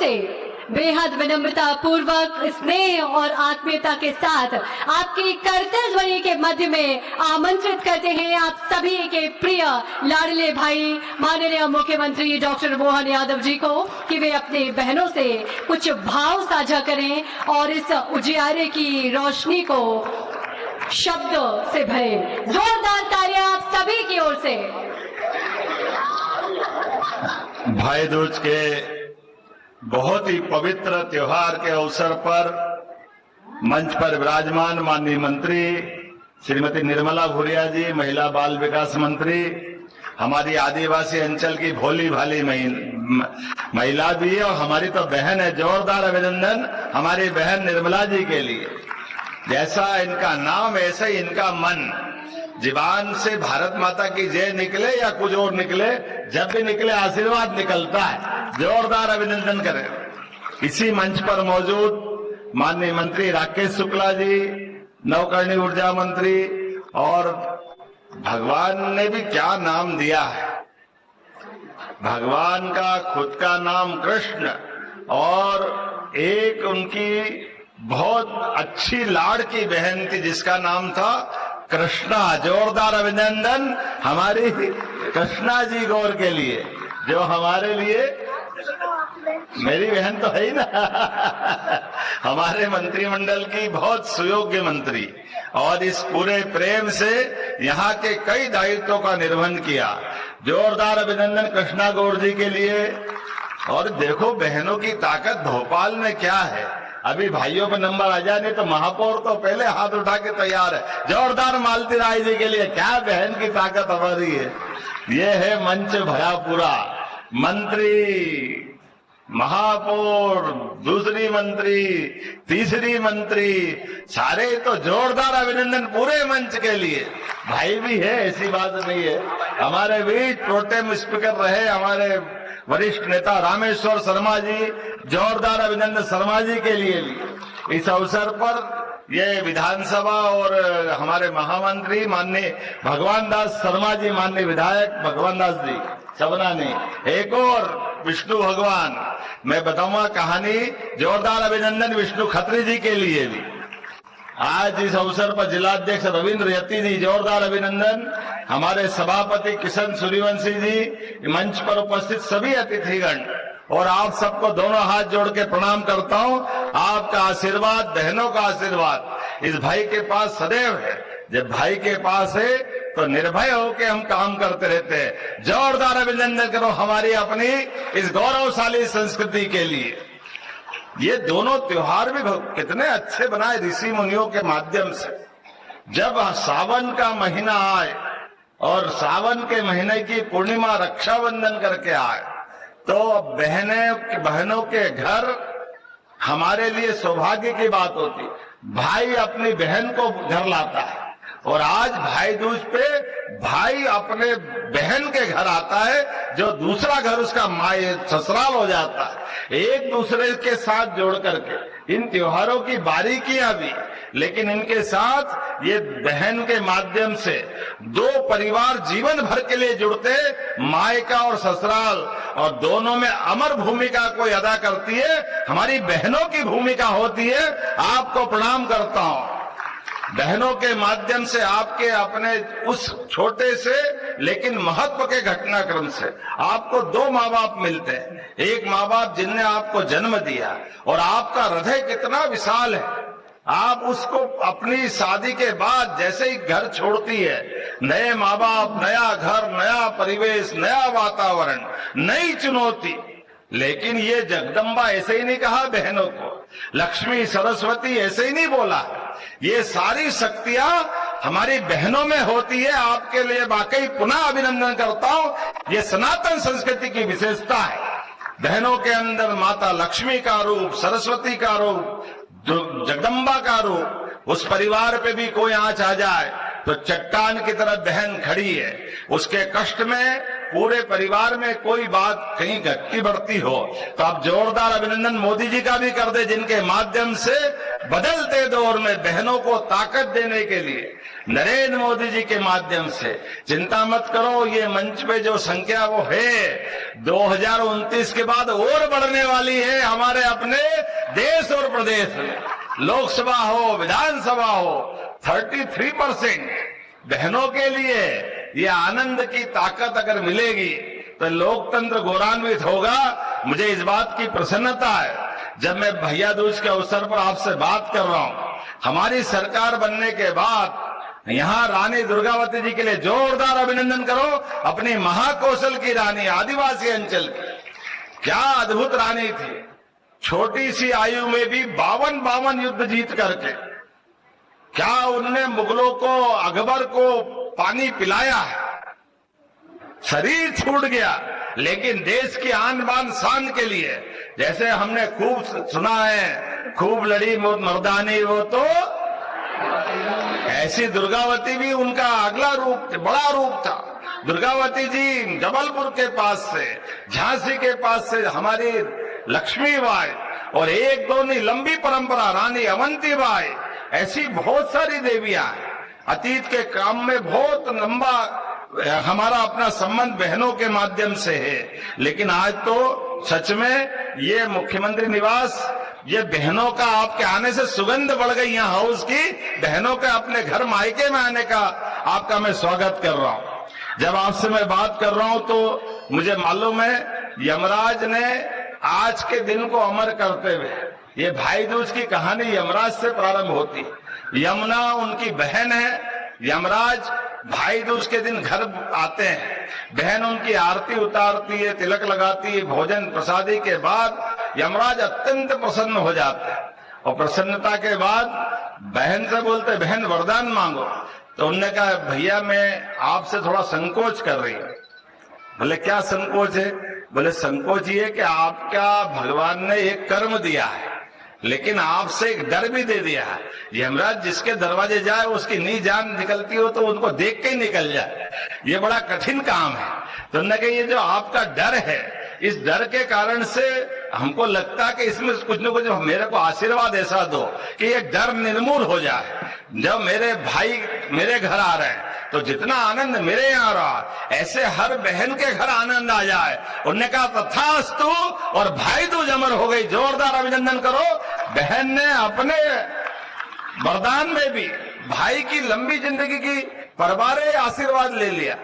से बेहद विनम्रता पूर्वक स्नेह और आत्मीयता के साथ आपकी करतल ध्वनि के मध्य में आमंत्रित करते हैं आप सभी के प्रिय लाडले भाई माननीय मुख्यमंत्री डॉक्टर मोहन यादव जी को कि वे अपनी बहनों से कुछ भाव साझा करें और इस उजियारे की रोशनी को शब्दों से भरें। जोरदार तालियां आप सभी की ओर से। भाई दूज के बहुत ही पवित्र त्योहार के अवसर पर मंच पर विराजमान माननीय मंत्री श्रीमती निर्मला भूरिया जी, महिला बाल विकास मंत्री, हमारी आदिवासी अंचल की भोली भाली महिला भी है और हमारी तो बहन है। जोरदार अभिनंदन हमारी बहन निर्मला जी के लिए। जैसा इनका नाम ऐसे ही इनका मन, जीवान से भारत माता की जय निकले या कुछ और निकले, जब भी निकले आशीर्वाद निकलता है। जोरदार अभिनंदन करें। इसी मंच पर मौजूद माननीय मंत्री राकेश शुक्ला जी, नवकरणीय ऊर्जा मंत्री, और भगवान ने भी क्या नाम दिया है, भगवान का खुद का नाम कृष्ण, और एक उनकी बहुत अच्छी लाड़की बहन थी जिसका नाम था कृष्णा। जोरदार अभिनंदन हमारी कृष्णा जी गौर के लिए, जो हमारे लिए, मेरी बहन तो है ही ना, हमारे मंत्रिमंडल की बहुत सुयोग्य मंत्री, और इस पूरे प्रेम से यहाँ के कई दायित्वों का निर्वहन किया। जोरदार अभिनंदन कृष्णा गौर जी के लिए। और देखो बहनों की ताकत भोपाल में क्या है। अभी भाइयों पे नंबर आ जाए, नहीं तो महापौर तो पहले हाथ उठा के तैयार है। जोरदार मालती राय जी के लिए। क्या बहन की ताकत हमारी है। ये है मंच भरा पूरा, मंत्री, महापौर, दूसरी मंत्री, तीसरी मंत्री, सारे तो जोरदार अभिनंदन पूरे मंच के लिए। भाई भी है, ऐसी बात नहीं है। हमारे बीच प्रोटेम स्पीकर रहे हमारे वरिष्ठ नेता रामेश्वर शर्मा जी, जोरदार अभिनंदन शर्मा जी के लिए भी। इस अवसर पर ये विधानसभा और हमारे महामंत्री माननीय भगवान दास शर्मा जी, माननीय विधायक भगवान दास जी सबना ने, एक और विष्णु भगवान, मैं बताऊंगा कहानी। जोरदार अभिनंदन विष्णु खत्री जी के लिए भी। आज इस अवसर पर जिलाध्यक्ष रविंद्र यति जी, जोरदार अभिनंदन। हमारे सभापति किशन सूर्यवंशी जी, मंच पर उपस्थित सभी अतिथिगण, और आप सबको दोनों हाथ जोड़ के प्रणाम करता हूं। आपका आशीर्वाद, बहनों का आशीर्वाद इस भाई के पास सदैव है। जब भाई के पास है तो निर्भय होकर हम काम करते रहते हैं। जोरदार अभिनंदन करो हमारी अपनी इस गौरवशाली संस्कृति के लिए। ये दोनों त्योहार भी कितने अच्छे बनाए ऋषि मुनियों के माध्यम से। जब सावन का महीना आए और सावन के महीने की पूर्णिमा रक्षाबंधन करके आए, तो बहनों के घर हमारे लिए सौभाग्य की बात होती। भाई अपनी बहन को घर लाता है, और आज भाई दूज पे भाई अपने बहन के घर आता है, जो दूसरा घर उसका माय ससुराल हो जाता है। एक दूसरे के साथ जोड़ करके इन त्योहारों की बारीकियां भी, लेकिन इनके साथ ये बहन के माध्यम से दो परिवार जीवन भर के लिए जुड़ते, मायका और ससुराल, और दोनों में अमर भूमिका कोई अदा करती है। हमारी बहनों की भूमिका होती है। आपको प्रणाम करता हूं। बहनों के माध्यम से आपके अपने उस छोटे से लेकिन महत्व के घटनाक्रम से आपको दो माँ बाप मिलते हैं। एक माँ बाप जिनने आपको जन्म दिया, और आपका हृदय कितना विशाल है। आप उसको अपनी शादी के बाद जैसे ही घर छोड़ती है, नए माँ बाप, नया घर, नया परिवेश, नया वातावरण, नई चुनौती। लेकिन ये जगदम्बा ऐसे ही नहीं कहा बहनों को, लक्ष्मी सरस्वती ऐसे ही नहीं बोला। ये सारी शक्तियां हमारी बहनों में होती है। आपके लिए वाकई पुनः अभिनंदन करता हूं। ये सनातन संस्कृति की विशेषता है। बहनों के अंदर माता लक्ष्मी का रूप, सरस्वती का रूप, जगदम्बा का रूप। उस परिवार पे भी कोई आंच आ जाए तो चट्टान की तरह बहन खड़ी है। उसके कष्ट में पूरे परिवार में कोई बात कहीं घटती बढ़ती हो तो आप जोरदार अभिनंदन मोदी जी का भी कर दे, जिनके माध्यम से बदलते दौर में बहनों को ताकत देने के लिए नरेंद्र मोदी जी के माध्यम से, चिंता मत करो, ये मंच पे जो संख्या वो है 2029 के बाद और बढ़ने वाली है हमारे अपने देश और प्रदेश में। लोकसभा हो, विधानसभा हो, 33% बहनों के लिए ये आनंद की ताकत अगर मिलेगी तो लोकतंत्र गौरवान्वित होगा। मुझे इस बात की प्रसन्नता है, जब मैं भैया दूज के अवसर पर आपसे बात कर रहा हूं, हमारी सरकार बनने के बाद यहां रानी दुर्गावती जी के लिए जोरदार अभिनंदन करो। अपनी महाकौशल की रानी, आदिवासी अंचल की, क्या अद्भुत रानी थी। छोटी सी आयु में भी 52 युद्ध जीत करके क्या उनने मुगलों को, अकबर को पानी पिलाया है। शरीर छूट गया लेकिन देश की आन बान शान के लिए, जैसे हमने खूब सुना है, खूब लड़ी मर्दानी वो तो, ऐसी दुर्गावती भी उनका अगला रूप, बड़ा रूप था। दुर्गावती जी जबलपुर के पास से, झांसी के पास से हमारी लक्ष्मीबाई, और एक दो नहीं, लंबी परंपरा, रानी अवंतीबाई, ऐसी बहुत सारी देवियां अतीत के काम में बहुत लंबा हमारा अपना संबंध बहनों के माध्यम से है। लेकिन आज तो सच में ये मुख्यमंत्री निवास, ये बहनों का आपके आने से सुगंध बढ़ गई यहाँ हाउस की। बहनों के अपने घर मायके में आने का आपका मैं स्वागत कर रहा हूँ। जब आपसे मैं बात कर रहा हूँ तो मुझे मालूम है यमराज ने आज के दिन को अमर करते हुए, ये भाई दूज की कहानी यमराज से प्रारंभ होती। यमुना उनकी बहन है, यमराज भाई दूज के दिन घर आते हैं, बहन उनकी आरती उतारती है, तिलक लगाती है, भोजन प्रसादी के बाद यमराज अत्यंत प्रसन्न हो जाते हैं। और प्रसन्नता के बाद बहन से बोलते, बहन वरदान मांगो। तो उन्होंने कहा भैया मैं आपसे थोड़ा संकोच कर रही हूं। बोले क्या संकोच है? बोले संकोच ये कि आपका भगवान ने एक कर्म दिया है लेकिन आपसे एक डर भी दे दिया है। यमराज जिसके दरवाजे जाए उसकी नी जान निकलती हो तो उनको देख के ही निकल जाए, ये बड़ा कठिन काम है। तो उन्होंने कहा ये जो आपका डर है, इस डर के कारण से हमको लगता है कि इसमें कुछ न कुछ मेरे को आशीर्वाद ऐसा दो कि ये डर निर्मूल हो जाए। जब मेरे भाई मेरे घर आ रहे हैं तो जितना आनंद मेरे यहाँ रहा, ऐसे हर बहन के घर आनंद आ जाए। उन्होंने कहा तथास्तु, और भाई दूज अमर हो गई। जोरदार अभिनंदन करो। बहन ने अपने वरदान में भी भाई की लंबी जिंदगी की परवारे आशीर्वाद ले लिया।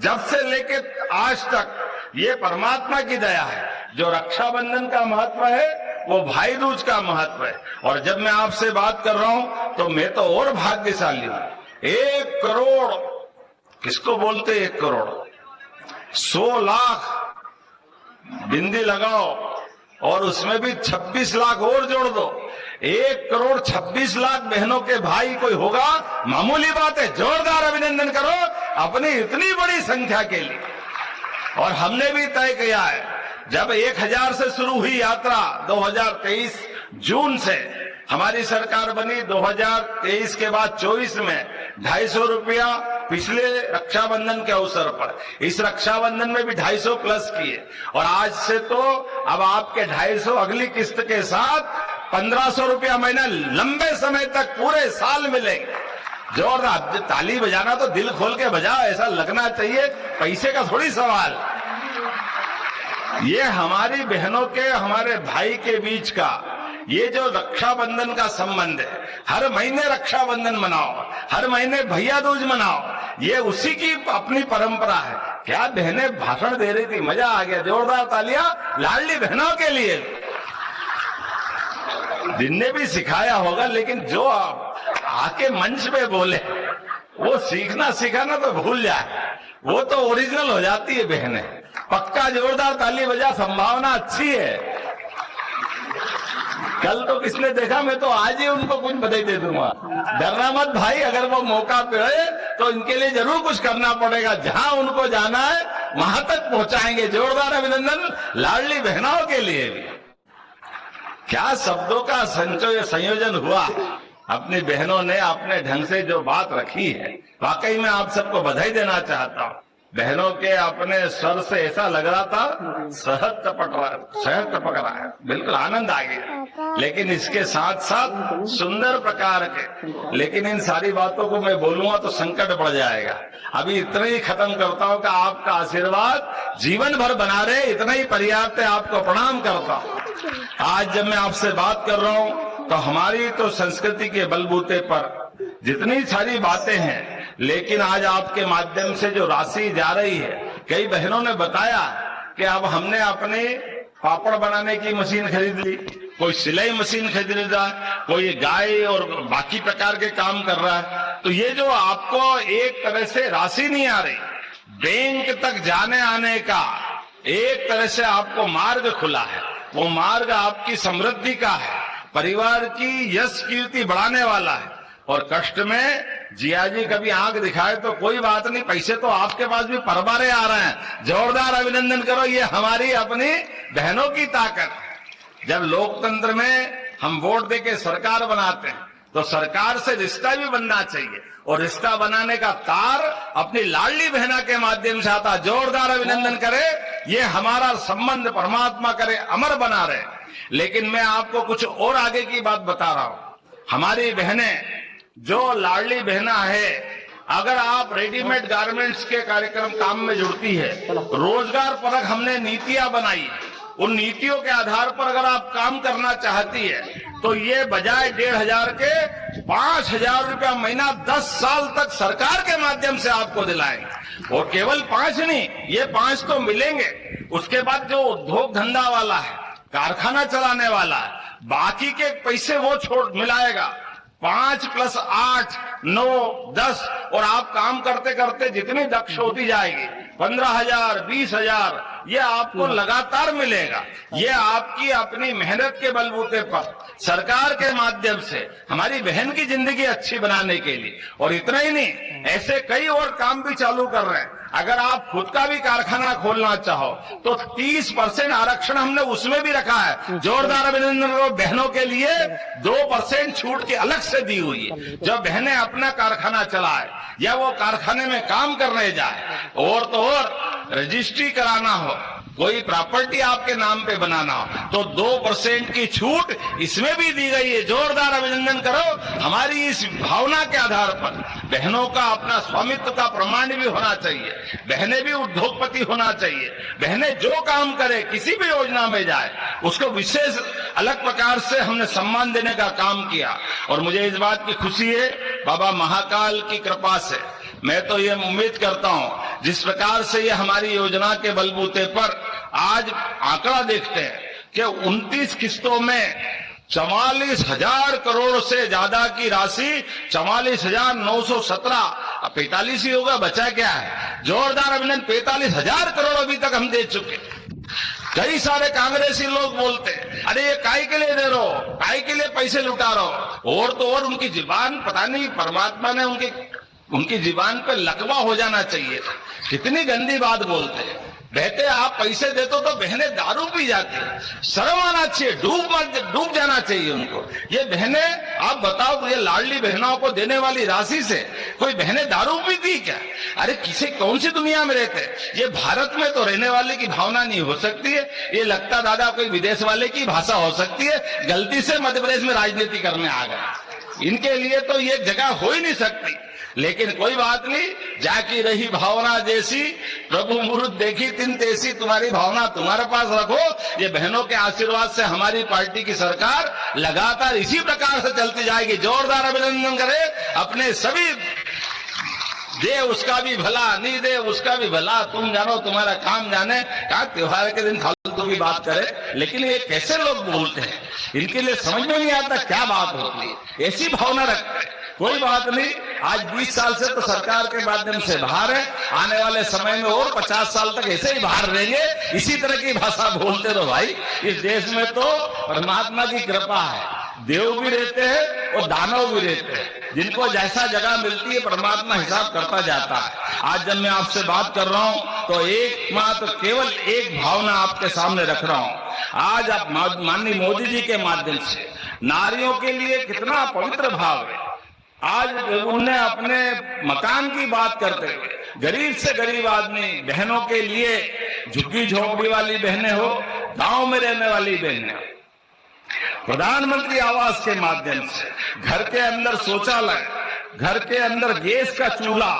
जब से लेके आज तक ये परमात्मा की दया है। जो रक्षाबंधन का महत्व है वो भाई दूज का महत्व है। और जब मैं आपसे बात कर रहा हूं तो मैं तो और भाग्यशाली हूं। 1 करोड़ किसको बोलते? 1 करोड़ 100 लाख बिंदी लगाओ और उसमें भी 26 लाख और जोड़ दो, 1 करोड़ 26 लाख बहनों के भाई कोई होगा? मामूली बात है। जोरदार अभिनंदन करो अपनी इतनी बड़ी संख्या के लिए। और हमने भी तय किया है, जब 1000 से शुरू हुई यात्रा 2023 जून से, हमारी सरकार बनी 2023 के बाद 24 में 250 रुपया पिछले रक्षाबंधन के अवसर पर, इस रक्षाबंधन में भी 250 प्लस किए। और आज से तो अब आपके 250 अगली किस्त के साथ 1500 रुपया महीना लंबे समय तक पूरे साल मिलेंगे। जोरदार ताली बजाना तो दिल खोल के बजाओ, ऐसा लगना चाहिए पैसे का थोड़ी सवाल। ये हमारी बहनों के, हमारे भाई के बीच का ये जो रक्षाबंधन का संबंध है, हर महीने रक्षाबंधन मनाओ, हर महीने भैया दूज मनाओ, ये उसी की अपनी परंपरा है। क्या बहनें भाषण दे रही थी, मजा आ गया। जोरदार तालियां लाडली बहनों के लिए। जिनने भी सिखाया होगा, लेकिन जो आके मंच पे बोले वो सीखना सिखाना तो भूल जाए, वो तो ओरिजिनल हो जाती है बहनें। पक्का जोरदार ताली बजा, संभावना अच्छी है। कल तो किसने देखा, मैं तो आज ही उनको कुछ बधाई दे दूंगा। डरना मत भाई, अगर वो मौका मिले तो इनके लिए जरूर कुछ करना पड़ेगा। जहां उनको जाना है वहां तक पहुंचाएंगे। जोरदार अभिनंदन लाडली बहनों के लिए भी। क्या शब्दों का संयोजन हुआ। अपनी बहनों ने अपने ढंग से जो बात रखी है, वाकई में आप सबको बधाई देना चाहता हूं। बहनों के अपने स्वर से ऐसा लग रहा था शहद टपक रहा है, बिल्कुल आनंद आ गया। लेकिन इसके साथ साथ सुंदर प्रकार के, लेकिन इन सारी बातों को मैं बोलूंगा तो संकट बढ़ जाएगा। अभी इतना ही खत्म करता हूं कि आपका आशीर्वाद जीवन भर बना रहे, इतना ही पर्याप्त है। आपको प्रणाम करता हूं। आज जब मैं आपसे बात कर रहा हूं तो हमारी तो संस्कृति के बलबूते पर जितनी सारी बातें हैं, लेकिन आज आपके माध्यम से जो राशि जा रही है, कई बहनों ने बताया कि अब हमने अपने पापड़ बनाने की मशीन खरीद ली, कोई सिलाई मशीन खरीद रहा है, कोई गाय और बाकी प्रकार के काम कर रहा है। तो ये जो आपको एक तरह से राशि नहीं आ रही, बैंक तक जाने आने का एक तरह से आपको मार्ग खुला है। वो मार्ग आपकी समृद्धि का है, परिवार की यश कीर्ति बढ़ाने वाला है। और कष्ट में जिया जी कभी आंख दिखाए तो कोई बात नहीं, पैसे तो आपके पास भी परबारे आ रहे हैं। जोरदार अभिनंदन करो, ये हमारी अपनी बहनों की ताकत है। जब लोकतंत्र में हम वोट देके सरकार बनाते हैं तो सरकार से रिश्ता भी बनना चाहिए, और रिश्ता बनाने का तार अपनी लाडली बहना के माध्यम से आता। जोरदार अभिनंदन करे, ये हमारा संबंध परमात्मा करे अमर बना रहे। लेकिन मैं आपको कुछ और आगे की बात बता रहा हूं। हमारी बहनें जो लाडली बहना है, अगर आप रेडीमेड गारमेंट्स के कार्यक्रम काम में जुड़ती है, रोजगार परक हमने नीतियां बनाई, उन नीतियों के आधार पर अगर आप काम करना चाहती है तो ये बजाय 1,500 के 5,000 रुपया महीना 10 साल तक सरकार के माध्यम से आपको दिलाएंगे। और केवल 5 नहीं, ये 5 तो मिलेंगे। उसके बाद जो उद्योग धंधा वाला है, कारखाना चलाने वाला है, बाकी के पैसे वो छोड़ मिलाएगा। 5 + 8 9 10, और आप काम करते करते जितनी दक्ष होती जाएगी, 15,000 20,000 ये आपको लगातार मिलेगा। ये आपकी अपनी मेहनत के बलबूते पर सरकार के माध्यम से हमारी बहन की जिंदगी अच्छी बनाने के लिए। और इतना ही नहीं, ऐसे कई और काम भी चालू कर रहे हैं। अगर आप खुद का भी कारखाना खोलना चाहो तो 30% आरक्षण हमने उसमें भी रखा है। जोरदार अभिनंदन करो, बहनों के लिए 2% छूट की अलग से दी हुई है। जब बहनें अपना कारखाना चलाए या वो कारखाने में काम करने जाए, और तो और रजिस्ट्री कराना हो, कोई प्रॉपर्टी आपके नाम पे बनाना हो, तो 2% की छूट इसमें भी दी गई है। जोरदार अभिनंदन करो। हमारी इस भावना के आधार पर बहनों का अपना स्वामित्व का प्रमाण भी होना चाहिए, बहनें भी उद्योगपति होना चाहिए। बहनें जो काम करे, किसी भी योजना में जाए, उसको विशेष अलग प्रकार से हमने सम्मान देने का काम किया। और मुझे इस बात की खुशी है, बाबा महाकाल की कृपा से मैं तो ये उम्मीद करता हूं, जिस प्रकार से ये हमारी योजना के बलबूते पर आज आंकड़ा देखते हैं कि 29 किस्तों में 44,000 करोड़ से ज्यादा की राशि, 44,917, 45 ही होगा, बचा क्या है? जोरदार अभिनंदन, 45,000 करोड़ अभी तक हम दे चुके। कई सारे कांग्रेसी लोग बोलते हैं, अरे ये काय के लिए दे रहे हो, काय के लिए पैसे लुटा रहे हो। और तो और उनकी जुबान, पता नहीं परमात्मा ने उनकी जुबान पे लकवा हो जाना चाहिए। कितनी गंदी बात बोलते हैं। बहते आप पैसे देते तो बहनें दारू पी जाती, शर्म आना चाहिए, डूब जाना चाहिए उनको। ये बहनें, आप बताओ, ये लाडली बहनों को देने वाली राशि से कोई बहनें दारू पीती क्या? अरे किसी कौन सी दुनिया में रहते? ये भारत में तो रहने वाले की भावना नहीं हो सकती है। ये लगता दादा कोई विदेश वाले की भाषा हो सकती है। गलती से मध्य प्रदेश में राजनीति करने आ गए, इनके लिए तो ये जगह हो ही नहीं सकती। लेकिन कोई बात नहीं, जाकी रही भावना जैसी, प्रभु मुहूर्त देखी तिन तैसी। तुम्हारी भावना तुम्हारे पास रखो। ये बहनों के आशीर्वाद से हमारी पार्टी की सरकार लगातार इसी प्रकार से चलती जाएगी। जोरदार अभिनंदन करें अपने सभी। दे उसका भी भला, नहीं दे उसका भी भला, तुम जानो तुम्हारा काम जाने। कहा त्योहार के दिन फालतू की बात करे, लेकिन ये कैसे लोग बोलते हैं, इनके लिए समझ में नहीं आता क्या बात होती है। ऐसी भावना रखते हैं। कोई बात नहीं, आज 20 साल से तो सरकार के माध्यम से बाहर है, आने वाले समय में और 50 साल तक ऐसे ही बाहर रहेंगे। इसी तरह की भाषा बोलते रहो भाई। इस देश में तो परमात्मा की कृपा है, देव भी रहते हैं और दानव भी रहते हैं। जिनको जैसा जगह मिलती है परमात्मा हिसाब करता जाता है। आज जब मैं आपसे बात कर रहा हूं तो एकमात्र केवल एक भावना आपके सामने रख रहा हूं। आज आप माननीय मोदी जी के माध्यम से नारियों के लिए कितना पवित्र भाव है। आज उन्हें अपने मकान की बात करते हुए गरीब से गरीब आदमी, बहनों के लिए झुग्गी झोंपड़ी वाली बहनें हो, गांव में रहने वाली बहनें हो, प्रधानमंत्री आवास के माध्यम से घर के अंदर शौचालय, घर के अंदर गैस का चूल्हा,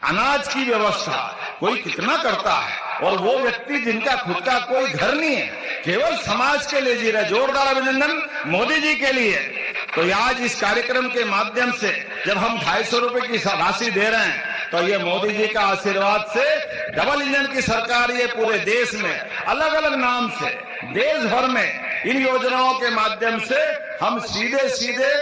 अनाज की व्यवस्था कोई कितना करता है। और वो व्यक्ति जिनका खुद का कोई घर नहीं है, केवल समाज के लिए जी रहे। जोरदार अभिनंदन मोदी जी के लिए। तो आज इस कार्यक्रम के माध्यम से जब हम 250 रुपए की राशि दे रहे हैं, तो ये मोदी जी का आशीर्वाद से डबल इंजन की सरकार ये पूरे देश में अलग अलग नाम से देश भर में इन योजनाओं के माध्यम से हम सीधे सीधे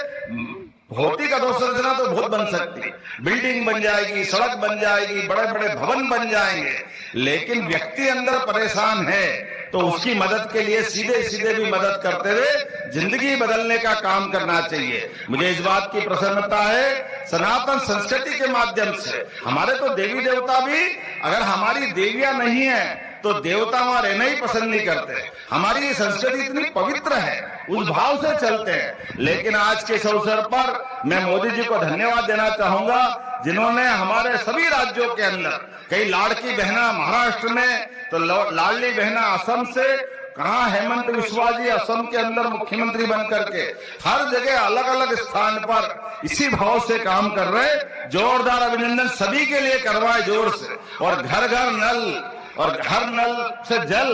भौतिक अधोसंरचना तो बहुत बन सकती है, बिल्डिंग बन जाएगी, सड़क बन जाएगी, बड़े बड़े भवन बन जाएंगे, लेकिन व्यक्ति अंदर परेशान है तो उसकी मदद के लिए सीधे सीधे भी मदद करते हुए जिंदगी बदलने का काम करना चाहिए। मुझे इस बात की प्रसन्नता है, सनातन संस्कृति के माध्यम से हमारे तो देवी देवता भी, अगर हमारी देवियां नहीं है तो देवता वहां रहना ही पसंद नहीं करते। हमारी ये संस्कृति इतनी पवित्र है, उस भाव से चलते हैं। लेकिन आज के इस अवसर पर मैं मोदी जी को धन्यवाद देना चाहूंगा, जिन्होंने हमारे सभी राज्यों के अंदर कई लाड़की बहना महाराष्ट्र में, तो लाडली बहना असम से, कहा हेमंत बिस्वा जी असम के अंदर मुख्यमंत्री बन करके हर जगह अलग अलग स्थान पर इसी भाव से काम कर रहे। जोरदार अभिनंदन सभी के लिए करवाए जोर से। और घर घर नल और हर नल से जल,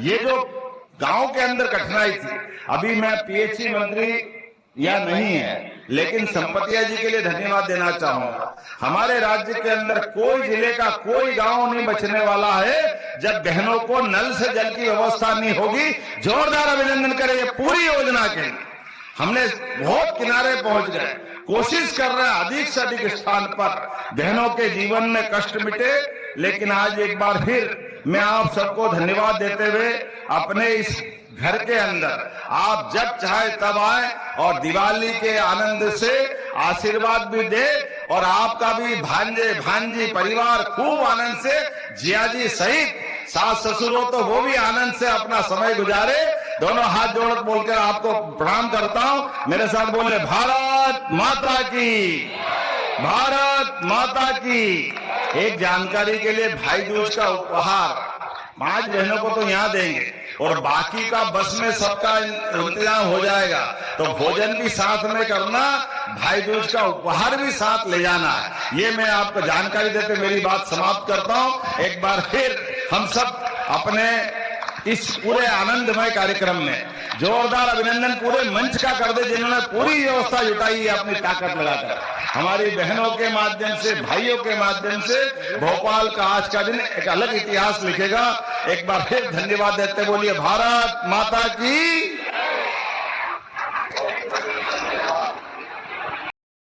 ये जो गांव के अंदर कठिनाई थी, अभी मैं पीएचई मंत्री या नहीं है, लेकिन संपतिया जी के लिए धन्यवाद देना चाहूंगा। हमारे राज्य के अंदर कोई जिले का कोई गांव नहीं बचने वाला है जब बहनों को नल से जल की व्यवस्था नहीं होगी। जोरदार अभिनंदन करें ये पूरी योजना के लिए। हमने बहुत किनारे पहुंच गए, कोशिश कर रहे हैं अधिक से अधिक स्थान पर बहनों के जीवन में कष्ट मिटे। लेकिन आज एक बार फिर मैं आप सबको धन्यवाद देते हुए अपने इस घर के अंदर आप जब चाहे तब आए और दिवाली के आनंद से आशीर्वाद भी दे, और आपका भी भांजे भांजी परिवार खूब आनंद से, जिया जी सहित सास ससुर हो तो वो भी आनंद से अपना समय गुजारे। दोनों हाथ जोड़ बोलकर आपको प्रणाम करता हूं। मेरे साथ बोले भारत माता की, भारत माता की। एक जानकारी के लिए भाई दूज का उपहार 5 बहनों को तो यहाँ देंगे और बाकी का बस में सबका इंतजाम हो जाएगा, तो भोजन भी साथ में करना, भाई दूज का उपहार भी साथ ले जाना है। ये मैं आपको जानकारी देते मेरी बात समाप्त करता हूँ। एक बार फिर हम सब अपने इस पूरे आनंदमय कार्यक्रम में जोरदार अभिनंदन पूरे मंच का कर दे, जिन्होंने पूरी व्यवस्था जुटाई है अपनी ताकत लगाकर। हमारी बहनों के माध्यम से, भाइयों के माध्यम से भोपाल का आज का दिन एक अलग इतिहास लिखेगा। एक बार फिर धन्यवाद देते बोलिए भारत माता की।